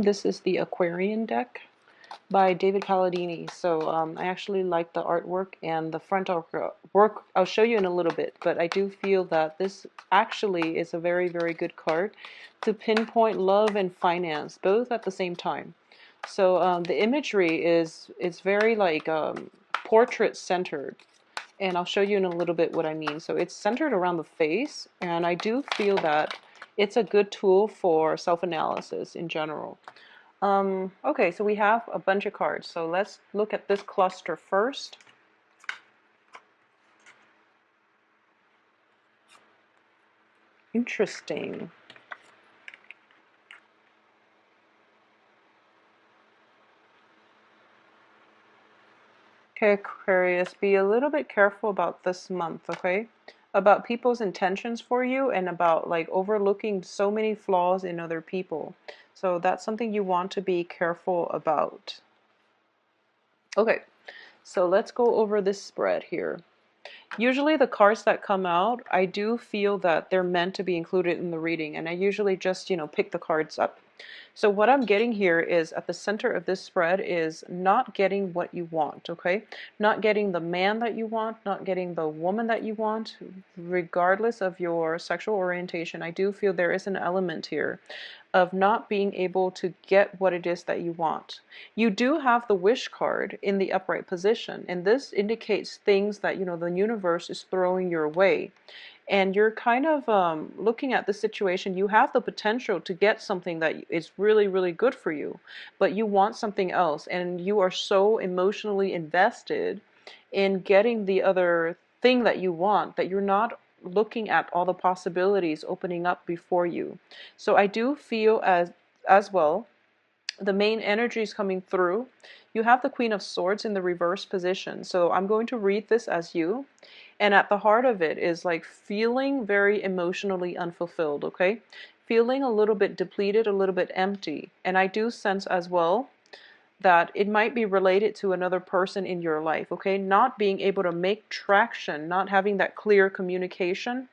This is the Aquarian deck by David Palladini. So I actually like the artwork and the front work. I'll show you in a little bit, but I do feel that this actually is a very, very good card to pinpoint love and finance both at the same time. So the imagery is very like portrait centered. And I'll show you in a little bit what I mean. So it's centered around the face, and I do feel that it's a good tool for self-analysis in general. Okay, so we have a bunch of cards. So let's look at this cluster first. Interesting. Okay, Aquarius, be a little bit careful about this month, okay? About people's intentions for you and about like overlooking so many flaws in other people. So that's something you want to be careful about. Okay, so let's go over this spread here. Usually the cards that come out, I do feel that they're meant to be included in the reading, and I usually just, pick the cards up. So what I'm getting here is at the center of this spread is not getting what you want, okay? Not getting the man that you want, not getting the woman that you want, regardless of your sexual orientation. I do feel there is an element here of not being able to get what it is that you want. You do have the wish card in the upright position, and this indicates things that, the universe is throwing your way. And you're kind of looking at the situation. You have the potential to get something that is really, really good for you, but you want something else, and you are so emotionally invested in getting the other thing that you want that you're not looking at all the possibilities opening up before you. So I do feel as well the main energy is coming through. You have the Queen of Swords in the reverse position. So I'm going to read this as you. And at the heart of it is like feeling very emotionally unfulfilled, okay? Feeling a little bit depleted, a little bit empty. And I do sense as well that it might be related to another person in your life, okay? Not being able to make traction, not having that clear communication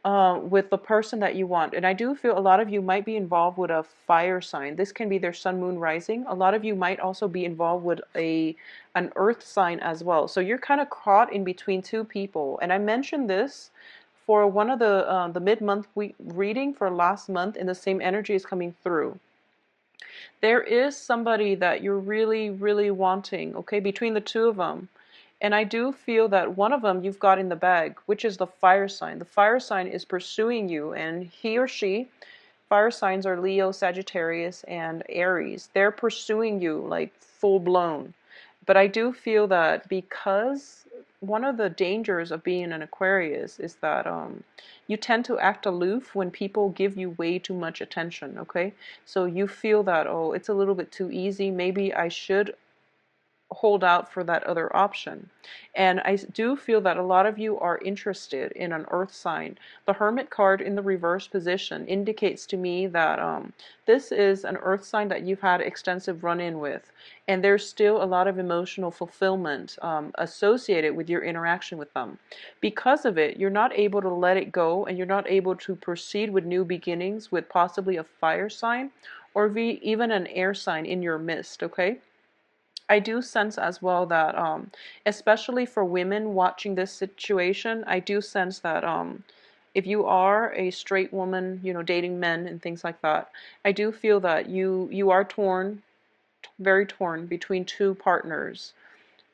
with the person that you want. And I do feel a lot of you might be involved with a fire sign. This can be their sun, moon, rising. A lot of you might also be involved with an earth sign as well. So you're kind of caught in between two people. And I mentioned this for one of the mid-month week reading for last month, and the same energy is coming through. There is somebody that you're really, really wanting, okay, between the two of them. And I do feel that one of them you've got in the bag, which is the fire sign. The fire sign is pursuing you, and he or she, fire signs are Leo, Sagittarius, and Aries. They're pursuing you like full blown. But I do feel that because one of the dangers of being an Aquarius is that you tend to act aloof when people give you way too much attention, okay? So you feel that, oh, it's a little bit too easy. Maybe I should hold out for that other option. And I do feel that a lot of you are interested in an earth sign. The Hermit card in the reverse position indicates to me that this is an earth sign that you've had extensive run-in with, and there's still a lot of emotional fulfillment associated with your interaction with them. Because of it, you're not able to let it go, and you're not able to proceed with new beginnings with possibly a fire sign or even an air sign in your midst, okay? I do sense as well that, especially for women watching this situation, I do sense that if you are a straight woman, dating men and things like that, I do feel that you are torn, very torn between two partners,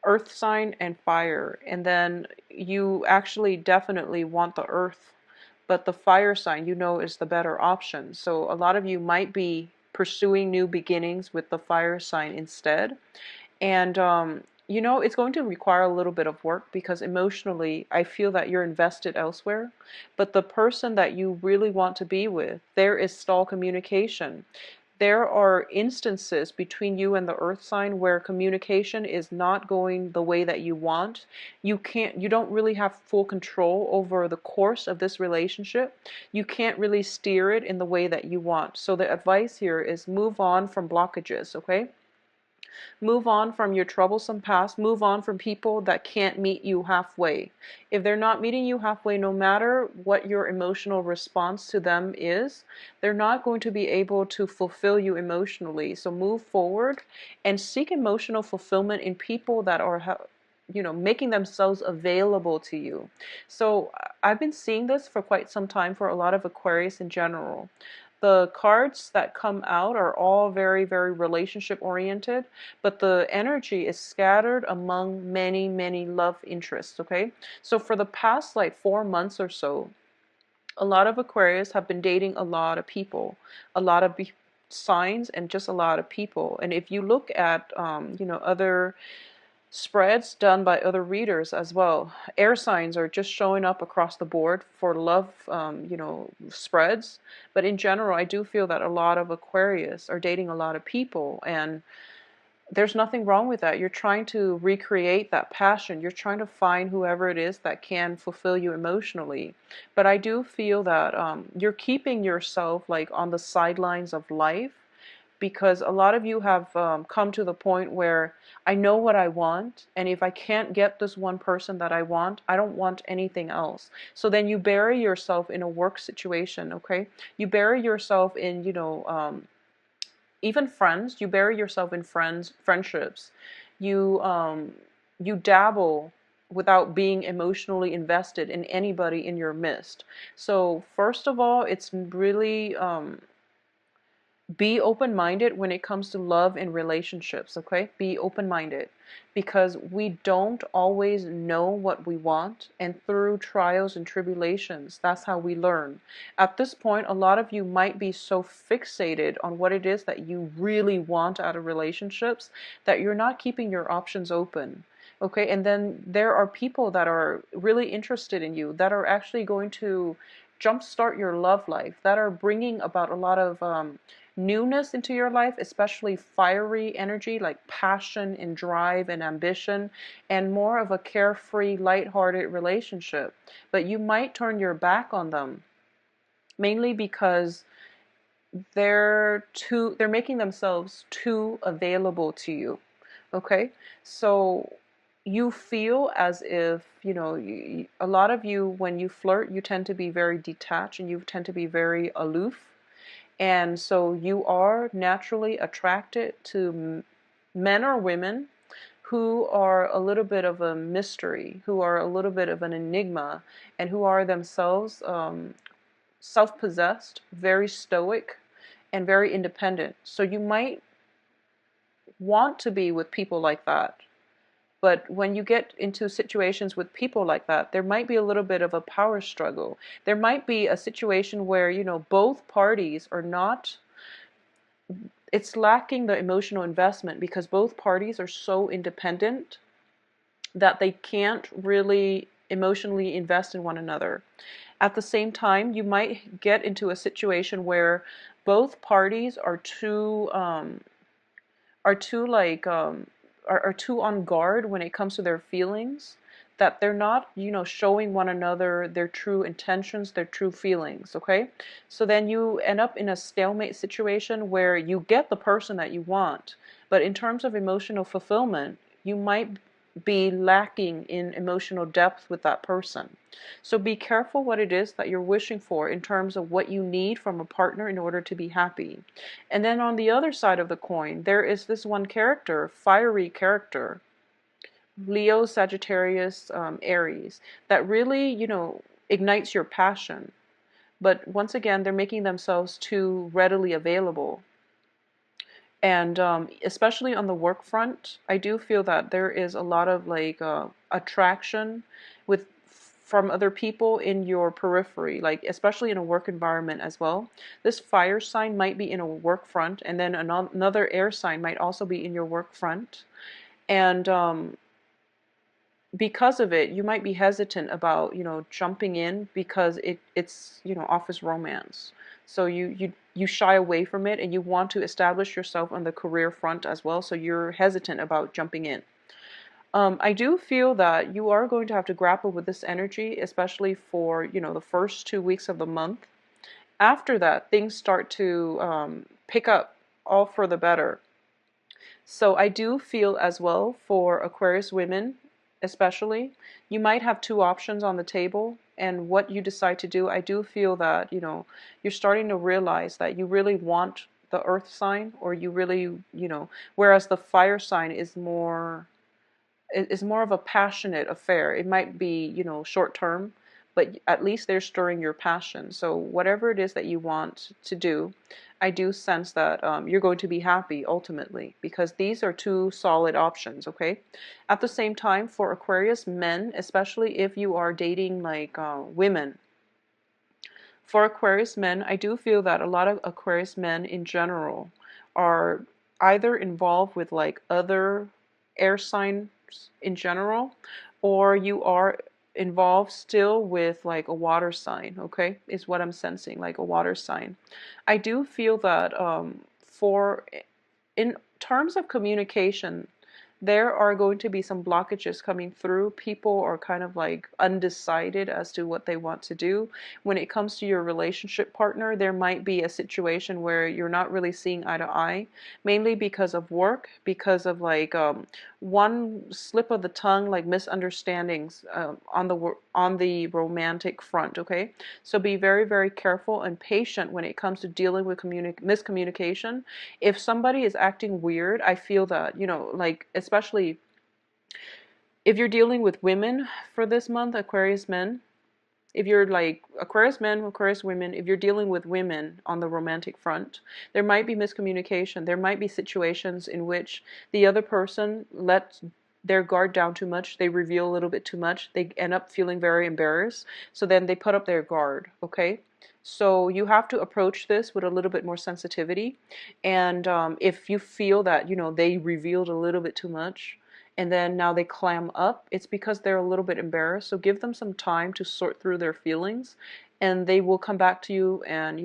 earth sign and fire, and then you actually definitely want the earth, but the fire sign is the better option. So a lot of you might be pursuing new beginnings with the fire sign instead. And, it's going to require a little bit of work because emotionally, I feel that you're invested elsewhere. But the person that you really want to be with, there is stall communication. There are instances between you and the earth sign where communication is not going the way that you want. You don't really have full control over the course of this relationship. You can't really steer it in the way that you want. So the advice here is move on from blockages, okay? Move on from your troublesome past. Move on from people that can't meet you halfway. If they're not meeting you halfway, no matter what your emotional response to them is, they're not going to be able to fulfill you emotionally. So move forward and seek emotional fulfillment in people that are, making themselves available to you. So I've been seeing this for quite some time for a lot of Aquarius in general. The cards that come out are all very, very relationship oriented, but the energy is scattered among many, many love interests, okay? So for the past like 4 months or so, a lot of Aquarius have been dating a lot of people, a lot of signs, and just a lot of people. And if you look at, other spreads done by other readers as well, air signs are just showing up across the board for love, spreads. But in general, I do feel that a lot of Aquarius are dating a lot of people, and there's nothing wrong with that. You're trying to recreate that passion. You're trying to find whoever it is that can fulfill you emotionally. But I do feel that you're keeping yourself like on the sidelines of life, because a lot of you have come to the point where I know what I want, and if I can't get this one person that I want, I don't want anything else. So then you bury yourself in a work situation, okay? You bury yourself in, even friends. You bury yourself in friendships. You dabble without being emotionally invested in anybody in your midst. So first of all, it's really be open-minded when it comes to love and relationships, okay? Be open-minded, because we don't always know what we want, and through trials and tribulations, that's how we learn. At this point, a lot of you might be so fixated on what it is that you really want out of relationships that you're not keeping your options open. Okay, and then there are people that are really interested in you, that are actually going to jumpstart your love life, that are bringing about a lot of newness into your life, especially fiery energy like passion and drive and ambition, and more of a carefree, lighthearted relationship. But you might turn your back on them, mainly because they're making themselves too available to you. Okay, so you feel as if, a lot of you, when you flirt, you tend to be very detached and you tend to be very aloof, and so you are naturally attracted to men or women who are a little bit of a mystery, who are a little bit of an enigma, and who are themselves self-possessed, very stoic, and very independent. So you might want to be with people like that. But when you get into situations with people like that, there might be a little bit of a power struggle. There might be a situation where, both parties are not, it's lacking the emotional investment because both parties are so independent that they can't really emotionally invest in one another. At the same time, you might get into a situation where both parties are too like are too on guard when it comes to their feelings, that they're not, showing one another their true intentions, their true feelings, okay? So then you end up in a stalemate situation where you get the person that you want, but in terms of emotional fulfillment, you might be lacking in emotional depth with that person. So be careful what it is that you're wishing for in terms of what you need from a partner in order to be happy. And then on the other side of the coin, there is this one character, fiery character, Leo, Sagittarius, Aries, that really, ignites your passion. But once again, they're making themselves too readily available. And especially on the work front, I do feel that there is a lot of like attraction with from other people in your periphery, like especially in a work environment as well. This fire sign might be in a work front, and then another air sign might also be in your work front. And because of it, you might be hesitant about, jumping in because it's, office romance. So you shy away from it, and you want to establish yourself on the career front as well. So you're hesitant about jumping in. I do feel that you are going to have to grapple with this energy, especially for, the first 2 weeks of the month. After that, things start to pick up all for the better. So I do feel as well for Aquarius women, especially, you might have two options on the table. And what you decide to do, I do feel that, you're starting to realize that you really want the earth sign, or you really, whereas the fire sign is more of a passionate affair. It might be, short term, but at least they're stirring your passion. So whatever it is that you want to do, I do sense that you're going to be happy ultimately, because these are two solid options, okay? At the same time, for Aquarius men, especially if you are dating like women, for Aquarius men, I do feel that a lot of Aquarius men in general are either involved with like other air signs in general, or you are involved still with like a water sign, okay? Is what I'm sensing, like a water sign. I do feel that for in terms of communication, there are going to be some blockages coming through. People are kind of like undecided as to what they want to do. When it comes to your relationship partner, there might be a situation where you're not really seeing eye to eye, mainly because of work, because of like one slip of the tongue, like misunderstandings on the romantic front. Okay, so be very, very careful and patient when it comes to dealing with miscommunication. If somebody is acting weird, I feel that, like, especially if you're dealing with women for this month, Aquarius men, if you're like Aquarius men, Aquarius women, if you're dealing with women on the romantic front, there might be miscommunication. There might be situations in which the other person lets their guard down too much. They reveal a little bit too much. They end up feeling very embarrassed. So then they put up their guard, okay? So you have to approach this with a little bit more sensitivity. And if you feel that, they revealed a little bit too much, and then now they clam up, it's because they're a little bit embarrassed. So give them some time to sort through their feelings, and they will come back to you and,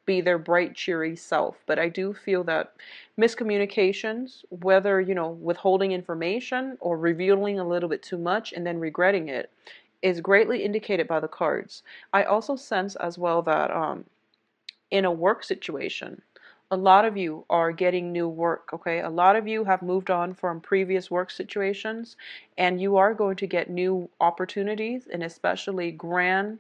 be their bright, cheery self. But I do feel that miscommunications, whether, withholding information or revealing a little bit too much and then regretting it, is greatly indicated by the cards. I also sense as well that in a work situation, a lot of you are getting new work, okay? A lot of you have moved on from previous work situations, and you are going to get new opportunities, and especially grand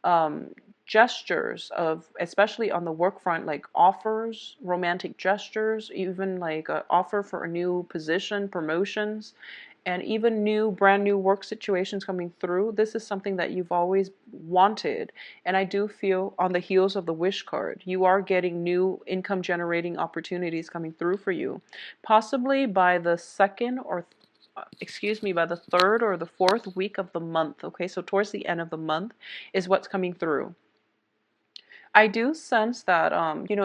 um, gestures of, especially on the work front, like offers, romantic gestures, even like an offer for a new position, promotions, and even brand new work situations coming through. This is something that you've always wanted. And I do feel on the heels of the wish card, you are getting new income generating opportunities coming through for you. Possibly by the second or excuse me, by the third or the fourth week of the month. Okay, so towards the end of the month is what's coming through. I do sense that,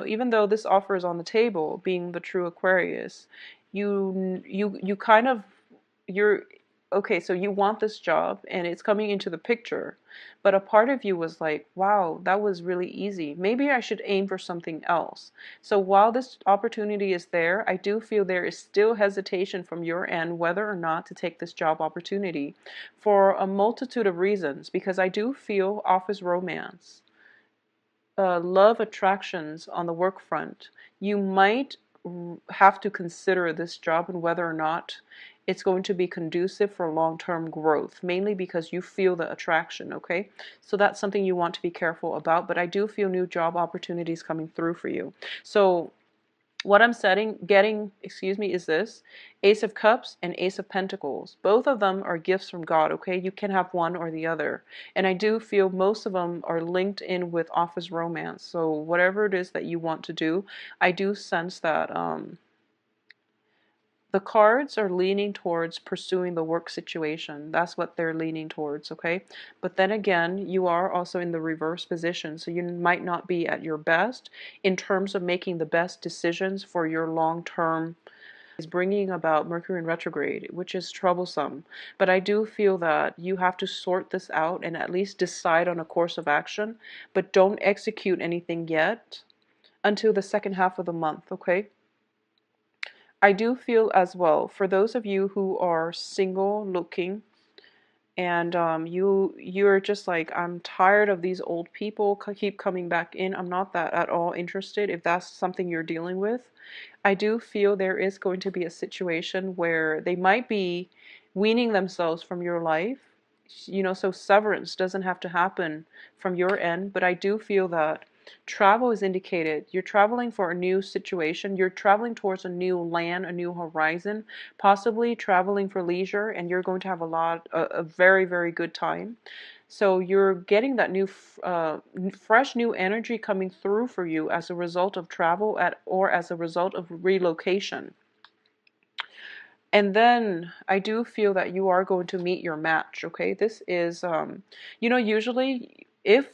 even though this offer is on the table, being the true Aquarius, you kind of, you're, okay, so you want this job and it's coming into the picture, but a part of you was like, wow, that was really easy. Maybe I should aim for something else. So while this opportunity is there, I do feel there is still hesitation from your end whether or not to take this job opportunity for a multitude of reasons, because I do feel office romance, love attractions on the work front. You might have to consider this job and whether or not it's going to be conducive for long-term growth, mainly because you feel the attraction, okay? So that's something you want to be careful about, but I do feel new job opportunities coming through for you. So what I'm getting, excuse me, is this Ace of Cups and Ace of Pentacles. Both of them are gifts from God, okay? You can have one or the other. And I do feel most of them are linked in with office romance. So whatever it is that you want to do, I do sense that the cards are leaning towards pursuing the work situation. That's what they're leaning towards, okay? But then again, you are also in the reverse position, so you might not be at your best in terms of making the best decisions for your long-term. Is bringing about Mercury in retrograde, which is troublesome. But I do feel that you have to sort this out and at least decide on a course of action, but don't execute anything yet until the second half of the month, okay? I do feel as well, for those of you who are single looking and you're just like, I'm tired of these old people keep coming back in. I'm not that at all interested if that's something you're dealing with. I do feel there is going to be a situation where they might be weaning themselves from your life. So severance doesn't have to happen from your end, but I do feel that travel is indicated. You're traveling for a new situation. You're traveling towards a new land, a new horizon, possibly traveling for leisure, and you're going to have a very, very good time. So you're getting that new, fresh new energy coming through for you as a result of travel or as a result of relocation. And then I do feel that you are going to meet your match, okay? This is, usually if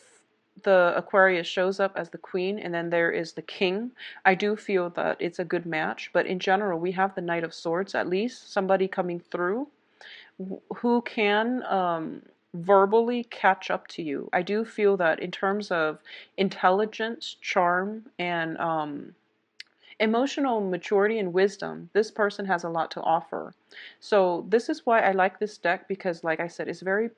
the Aquarius shows up as the queen and then there is the king, I do feel that it's a good match. But in general, we have the Knight of Swords, at least somebody coming through who can verbally catch up to you. I do feel that in terms of intelligence, charm, and emotional maturity and wisdom, this person has a lot to offer. So this is why I like this deck, because like I said, it's very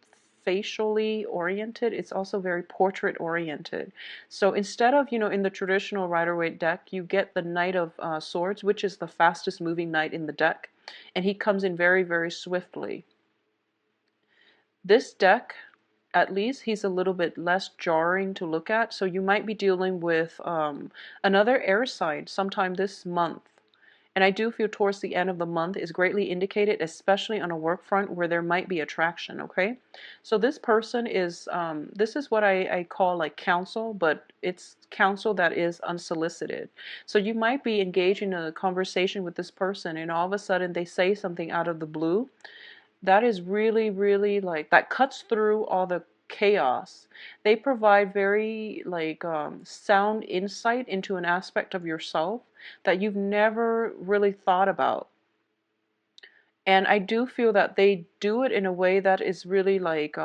facially oriented. It's also very portrait oriented. So instead of, in the traditional Rider-Waite deck, you get the Knight of Swords, which is the fastest moving knight in the deck. And he comes in very, very swiftly. This deck, at least he's a little bit less jarring to look at. So you might be dealing with another air sign sometime this month. And I do feel towards the end of the month is greatly indicated, especially on a work front where there might be attraction, okay? So this person is, this is what I call like counsel, but it's counsel that is unsolicited. So you might be engaged in a conversation with this person and all of a sudden they say something out of the blue that is really, really like, that cuts through all the chaos. They provide very like sound insight into an aspect of yourself that you've never really thought about. And I do feel that they do it in a way that is really like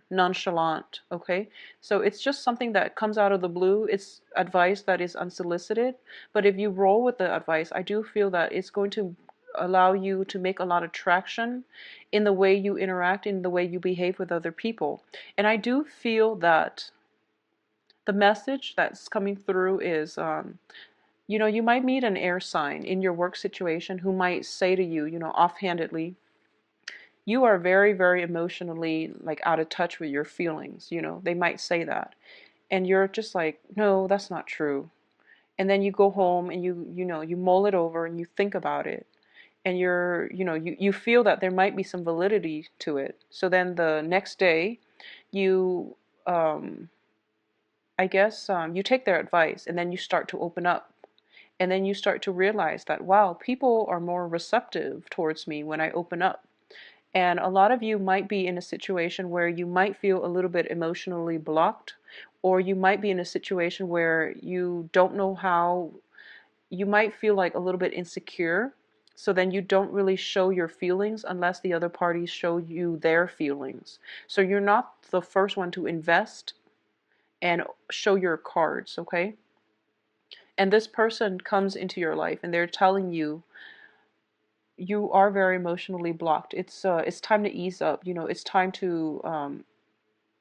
nonchalant, okay? So it's just something that comes out of the blue. It's advice that is unsolicited. But if you roll with the advice, I do feel that it's going to allow you to make a lot of traction in the way you interact, in the way you behave with other people. And I do feel that the message that's coming through is you might meet an air sign in your work situation who might say to you, offhandedly, you are very, very emotionally like out of touch with your feelings. They might say that. And you're just like, no, that's not true. And then you go home and you mull it over and you think about it. And you feel that there might be some validity to it. So then the next day, you, I guess, you take their advice and then you start to open up. And then you start to realize that, wow, people are more receptive towards me when I open up. And a lot of you might be in a situation where you might feel a little bit emotionally blocked, or you might be in a situation where you don't know how, you might feel like a little bit insecure. So then you don't really show your feelings unless the other parties show you their feelings. So you're not the first one to invest and show your cards, okay? And this person comes into your life and they're telling you, you are very emotionally blocked. It's time to ease up. It's time to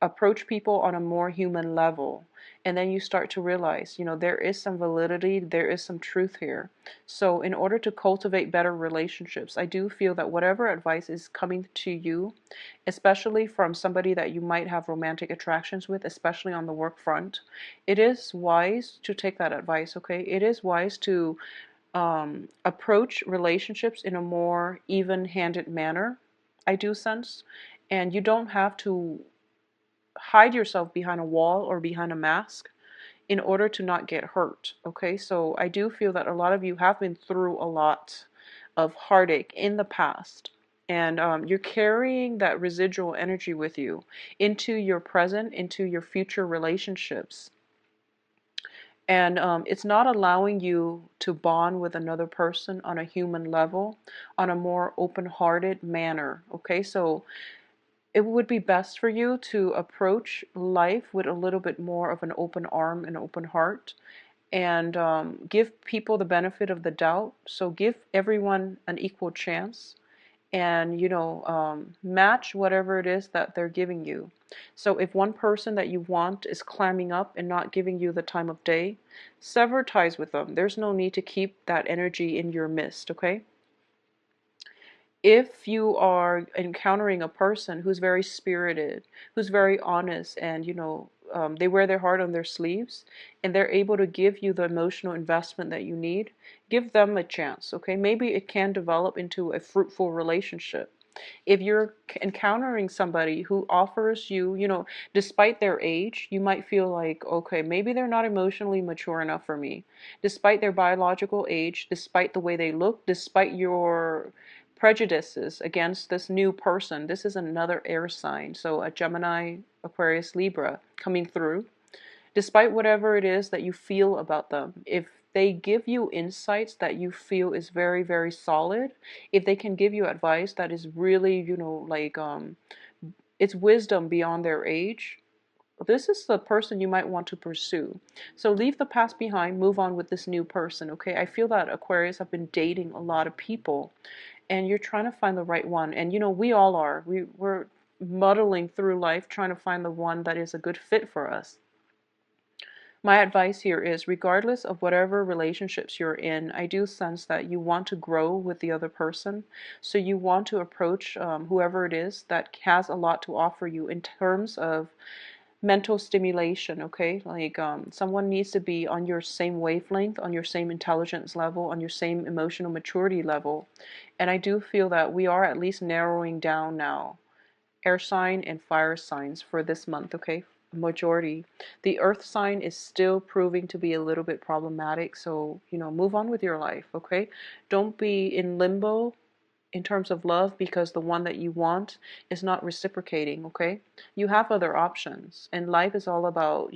approach people on a more human level. And then you start to realize, there is some validity, there is some truth here. So in order to cultivate better relationships, I do feel that whatever advice is coming to you, especially from somebody that you might have romantic attractions with, especially on the work front, it is wise to take that advice, okay? It is wise to approach relationships in a more even-handed manner, I do sense. And you don't have to hide yourself behind a wall or behind a mask in order to not get hurt, okay? So I do feel that a lot of you have been through a lot of heartache in the past. And you're carrying that residual energy with you into your present, into your future relationships. And it's not allowing you to bond with another person on a human level, on a more open-hearted manner, okay? So it would be best for you to approach life with a little bit more of an open arm and open heart, and give people the benefit of the doubt. So give everyone an equal chance, and match whatever it is that they're giving you. So if one person that you want is climbing up and not giving you the time of day, sever ties with them. There's no need to keep that energy in your midst, okay? If you are encountering a person who's very spirited, who's very honest, and they wear their heart on their sleeves, and they're able to give you the emotional investment that you need, give them a chance, okay? Maybe it can develop into a fruitful relationship. If you're encountering somebody who offers you, despite their age, you might feel like, okay, maybe they're not emotionally mature enough for me. Despite their biological age, despite the way they look, despite your prejudices against this new person. This is another air sign, so a Gemini, Aquarius, Libra coming through. Despite whatever it is that you feel about them, if they give you insights that you feel is very, very solid, if they can give you advice that is really, it's wisdom beyond their age, this is the person you might want to pursue. So leave the past behind, move on with this new person, okay? I feel that Aquarius have been dating a lot of people, and you're trying to find the right one. And we all are. We're muddling through life trying to find the one that is a good fit for us. My advice here is, regardless of whatever relationships you're in, I do sense that you want to grow with the other person. So you want to approach whoever it is that has a lot to offer you in terms of mental stimulation, okay? Like someone needs to be on your same wavelength, on your same intelligence level, on your same emotional maturity level. And I do feel that we are at least narrowing down now air sign and fire signs for this month, okay? Majority. The earth sign is still proving to be a little bit problematic, so move on with your life, okay? Don't be in limbo in terms of love because the one that you want is not reciprocating, okay? You have other options, and life is all about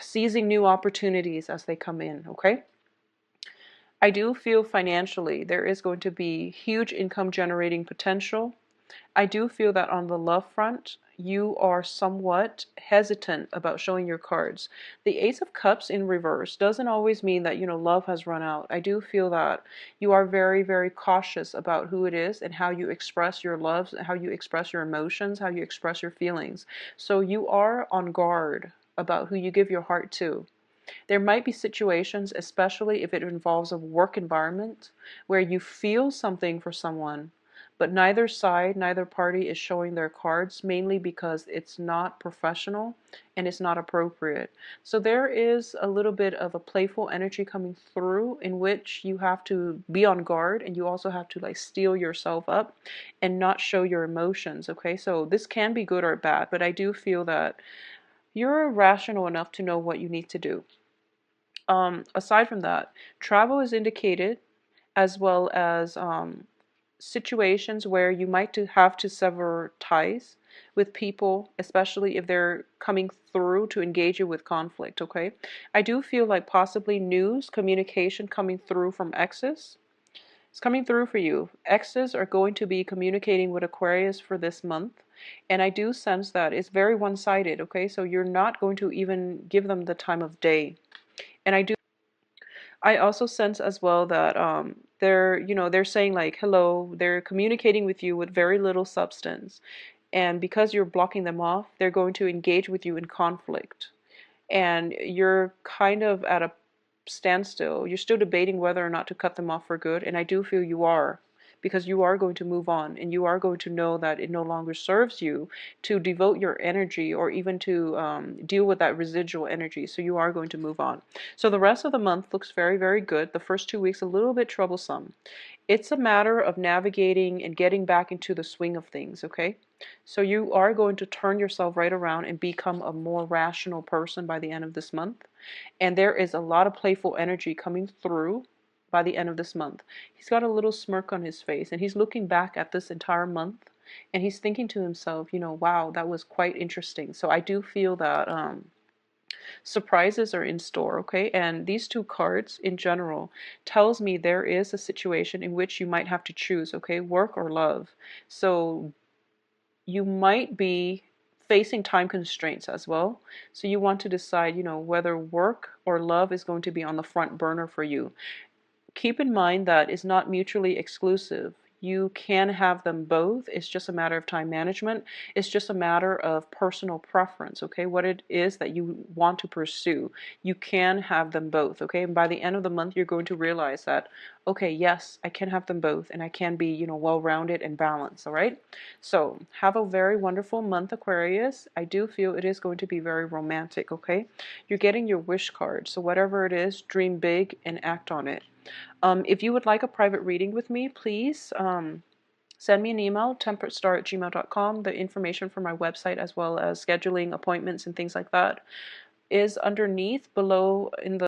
seizing new opportunities as they come in, okay? I do feel financially there is going to be huge income generating potential. I do feel that on the love front, you are somewhat hesitant about showing your cards. The Ace of Cups in reverse doesn't always mean that, love has run out. I do feel that you are very, very cautious about who it is and how you express your love, how you express your emotions, how you express your feelings. So you are on guard about who you give your heart to. There might be situations, especially if it involves a work environment, where you feel something for someone, but neither side, neither party is showing their cards, mainly because it's not professional and it's not appropriate. So there is a little bit of a playful energy coming through in which you have to be on guard, and you also have to like steel yourself up and not show your emotions, okay? So this can be good or bad, but I do feel that you're rational enough to know what you need to do. Aside from that, travel is indicated, as well as situations where you might have to sever ties with people, especially if they're coming through to engage you with conflict, okay? I do feel like possibly news, communication coming through from exes. It's coming through for you. Exes are going to be communicating with Aquarius for this month. And I do sense that it's very one-sided, okay? So you're not going to even give them the time of day. And I also sense as well that they're saying like hello, they're communicating with you with very little substance. And because you're blocking them off, they're going to engage with you in conflict. And you're kind of at a standstill. You're still debating whether or not to cut them off for good, and I do feel you are, because you are going to move on, and you are going to know that it no longer serves you to devote your energy or even to deal with that residual energy. So you are going to move on. So the rest of the month looks very, very good. The first 2 weeks a little bit troublesome. It's a matter of navigating and getting back into the swing of things, okay? So you are going to turn yourself right around and become a more rational person by the end of this month. And there is a lot of playful energy coming through by the end of this month. He's got a little smirk on his face, and he's looking back at this entire month, and he's thinking to himself, wow, that was quite interesting. So I do feel that surprises are in store, okay? And these two cards in general tells me there is a situation in which you might have to choose, okay? Work or love. So you might be facing time constraints as well. So you want to decide, whether work or love is going to be on the front burner for you. Keep in mind that it's not mutually exclusive. You can have them both. It's just a matter of time management. It's just a matter of personal preference, okay? What it is that you want to pursue. You can have them both, okay? And by the end of the month, you're going to realize that, okay, yes, I can have them both, and I can be, you know, well-rounded and balanced, all right? So have a very wonderful month, Aquarius. I do feel it is going to be very romantic, okay? You're getting your wish card. So whatever it is, dream big and act on it. If you would like a private reading with me, please send me an email, temperatestar@gmail.com. The information for my website, as well as scheduling appointments and things like that, is underneath below in the